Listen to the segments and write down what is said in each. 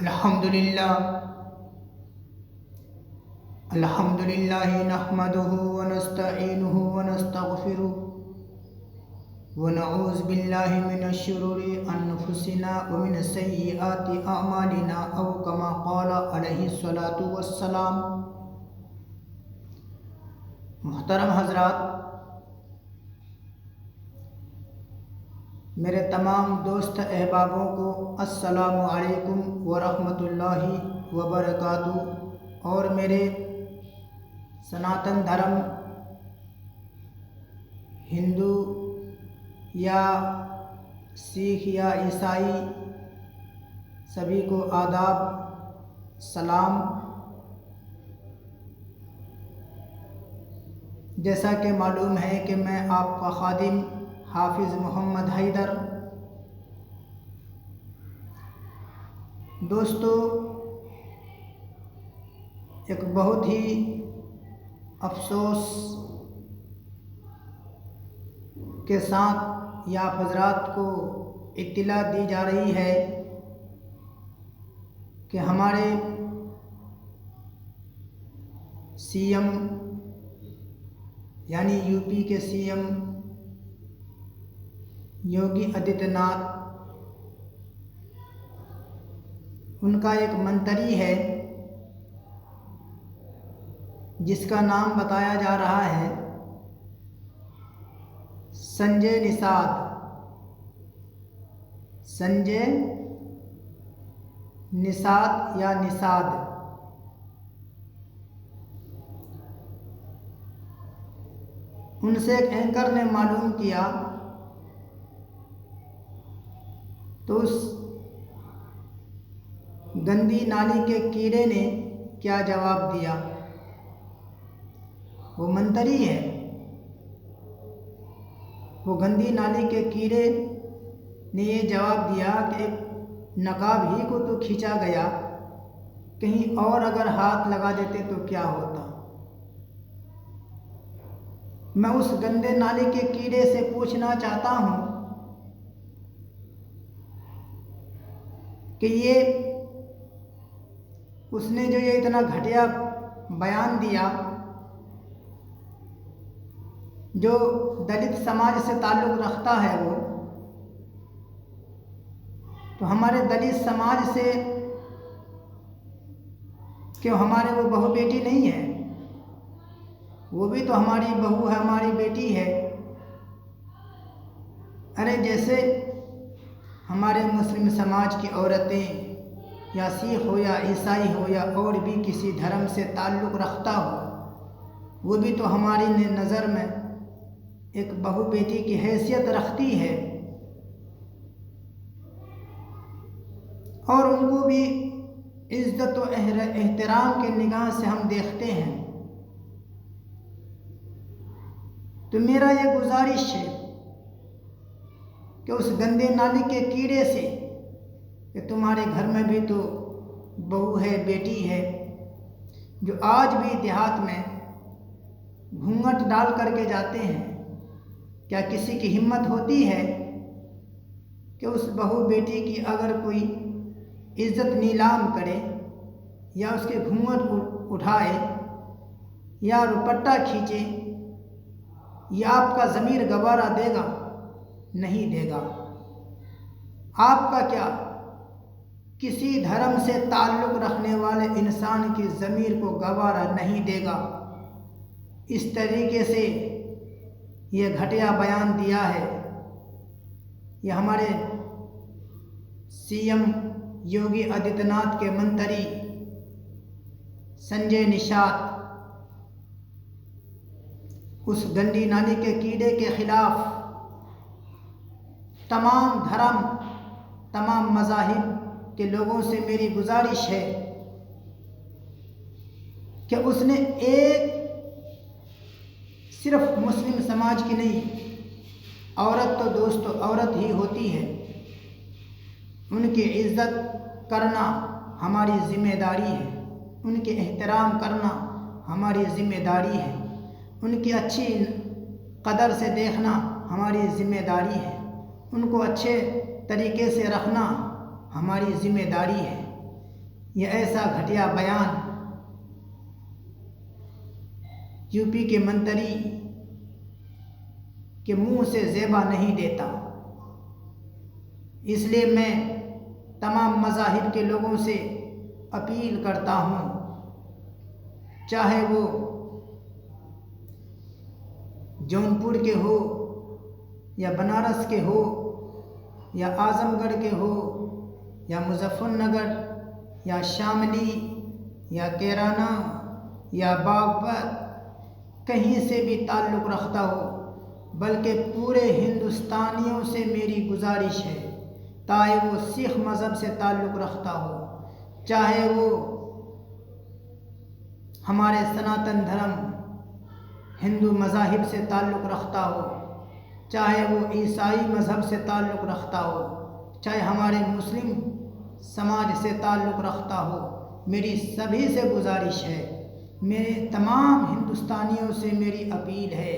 الحمدللہ نحمدہ ونستعینہ ونستغفرہ ونعوذ باللہ من الشرور انفسنا ومن سیئات اعمالنا او کما قال علیہ الصلاۃ والسلام۔ محترم حضرات، میرے تمام دوست احبابوں کو السلام علیکم ورحمۃ اللہ وبرکاتہ، اور میرے سناتن دھرم ہندو یا سکھ یا عیسائی سبھی کو آداب، سلام۔ جیسا کہ معلوم ہے کہ میں آپ کا خادم حافظ محمد حیدر۔ دوستو، ایک بہت ہی افسوس کے ساتھ یا حضرات کو اطلاع دی جا رہی ہے کہ ہمارے سی ایم یعنی یو پی کے سی ایم یوگی آدتیہ ناتھ، ان کا ایک منتری ہے جس کا نام بتایا جا رہا ہے سنجے نشاد۔ سنجے نشاد یا نشاد، ان سے ایک اینکر نے معلوم کیا تو اس گندی نالی کے کیڑے نے کیا جواب دیا؟ وہ منتری ہے، وہ گندی نالی کے کیڑے نے یہ جواب دیا کہ ایک نقاب ہی کو تو کھینچا گیا، کہیں اور اگر ہاتھ لگا دیتے تو کیا ہوتا؟ میں اس گندے نالی کے کیڑے سے پوچھنا چاہتا ہوں کہ یہ اس نے جو یہ اتنا گھٹیا بیان دیا، جو دلت سماج سے تعلق رکھتا ہے، وہ تو ہمارے دلت سماج سے کیوں ہمارے وہ بہو بیٹی نہیں ہے؟ وہ بھی تو ہماری بہو ہے، ہماری بیٹی ہے۔ ارے جیسے ہمارے مسلم سماج کی عورتیں یا سکھ ہو یا عیسائی ہو یا اور بھی کسی دھرم سے تعلق رکھتا ہو، وہ بھی تو ہماری نظر میں ایک بہو بیٹی کی حیثیت رکھتی ہے، اور ان کو بھی عزت و احترام کے نگاہ سے ہم دیکھتے ہیں۔ تو میرا یہ گزارش ہے کہ اس گندے نالی کے کیڑے سے کہ تمہارے گھر میں بھی تو بہو ہے، بیٹی ہے، جو آج بھی دیہات میں گھونگھٹ ڈال کر کے جاتے ہیں، کیا کسی کی ہمت ہوتی ہے کہ اس بہو بیٹی کی اگر کوئی عزت نیلام کرے یا اس کے گھونگھٹ اٹھائے یا دوپٹہ کھینچے؟ یہ آپ کا ضمیر گوارا دے گا؟ نہیں دے گا۔ آپ کا کیا کسی دھرم سے تعلق رکھنے والے انسان کی ضمیر کو گوارا نہیں دے گا؟ اس طریقے سے یہ گھٹیا بیان دیا ہے یہ ہمارے سی ایم یوگی آدتیہ ناتھ کے منتری سنجے نشاد۔ اس گندی نالی کے کیڑے کے خلاف تمام دھرم، تمام مذاہب کے لوگوں سے میری گزارش ہے کہ اس نے ایک صرف مسلم سماج کی نہیں، عورت تو دوستو عورت ہی ہوتی ہے، ان کی عزت کرنا ہماری ذمہ داری ہے، ان کے احترام کرنا ہماری ذمہ داری ہے، ان کی اچھی قدر سے دیکھنا ہماری ذمہ داری ہے، ان کو اچھے طریقے سے رکھنا ہماری ذمہ داری ہے۔ یہ ایسا گھٹیا بیان یو پی کے منتری کے منہ سے زیبا نہیں دیتا، اس لیے میں تمام مذاہب کے لوگوں سے اپیل کرتا ہوں، چاہے وہ جونپور کے ہو یا بنارس کے ہو یا اعظم گڑھ کے ہو یا مظفر نگر یا شاملی یا کیرانہ یا باغپت، کہیں سے بھی تعلق رکھتا ہو، بلکہ پورے ہندوستانیوں سے میری گزارش ہے، چاہے وہ سکھ مذہب سے تعلق رکھتا ہو، چاہے وہ ہمارے سناتن دھرم ہندو مذاہب سے تعلق رکھتا ہو، چاہے وہ عیسائی مذہب سے تعلق رکھتا ہو، چاہے ہمارے مسلم سماج سے تعلق رکھتا ہو، میری سبھی سے گزارش ہے، میرے تمام ہندوستانیوں سے میری اپیل ہے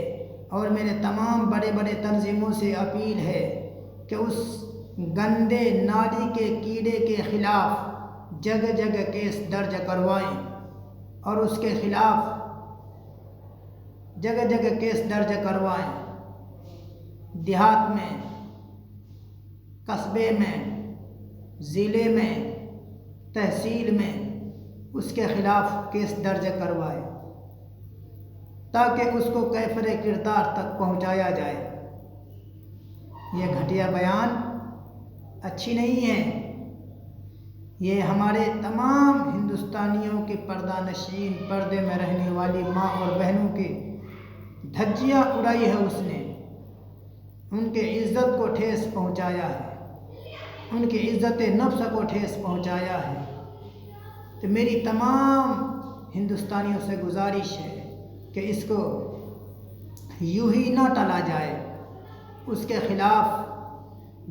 اور میرے تمام بڑے بڑے تنظیموں سے اپیل ہے کہ اس گندے نالی کے کیڑے کے خلاف جگہ جگہ کیس درج کروائیں اور اس کے خلاف جگہ جگہ کیس درج کروائیں، دیہات میں، قصبے میں، ضلع میں، تحصیل میں اس کے خلاف کیس درج کروائے تاکہ اس کو کیفر کردار تک پہنچایا جائے۔ یہ گھٹیا بیان اچھی نہیں ہے، یہ ہمارے تمام ہندوستانیوں کے پردہ نشین، پردے میں رہنے والی ماں اور بہنوں کی دھجیاں اڑائی ہے، اس نے ان کے عزت کو ٹھیس پہنچایا ہے، ان کی عزت نفس کو ٹھیس پہنچایا ہے۔ تو میری تمام ہندوستانیوں سے گزارش ہے کہ اس کو یوں ہی نہ ٹالا جائے، اس کے خلاف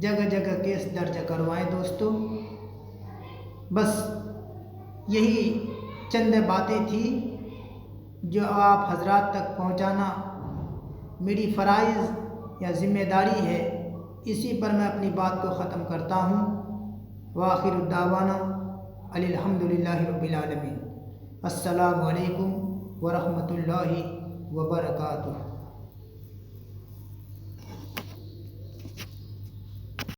جگہ جگہ کیس درج کروائیں۔ دوستو، بس یہی چند باتیں تھیں جو آپ حضرات تک پہنچانا میری فرائض یا ذمہ داری ہے، اسی پر میں اپنی بات کو ختم کرتا ہوں۔ وآخر الدعوانا الحمدللہ رب العالمین۔ السلام علیکم ورحمۃ اللہ وبرکاتہ۔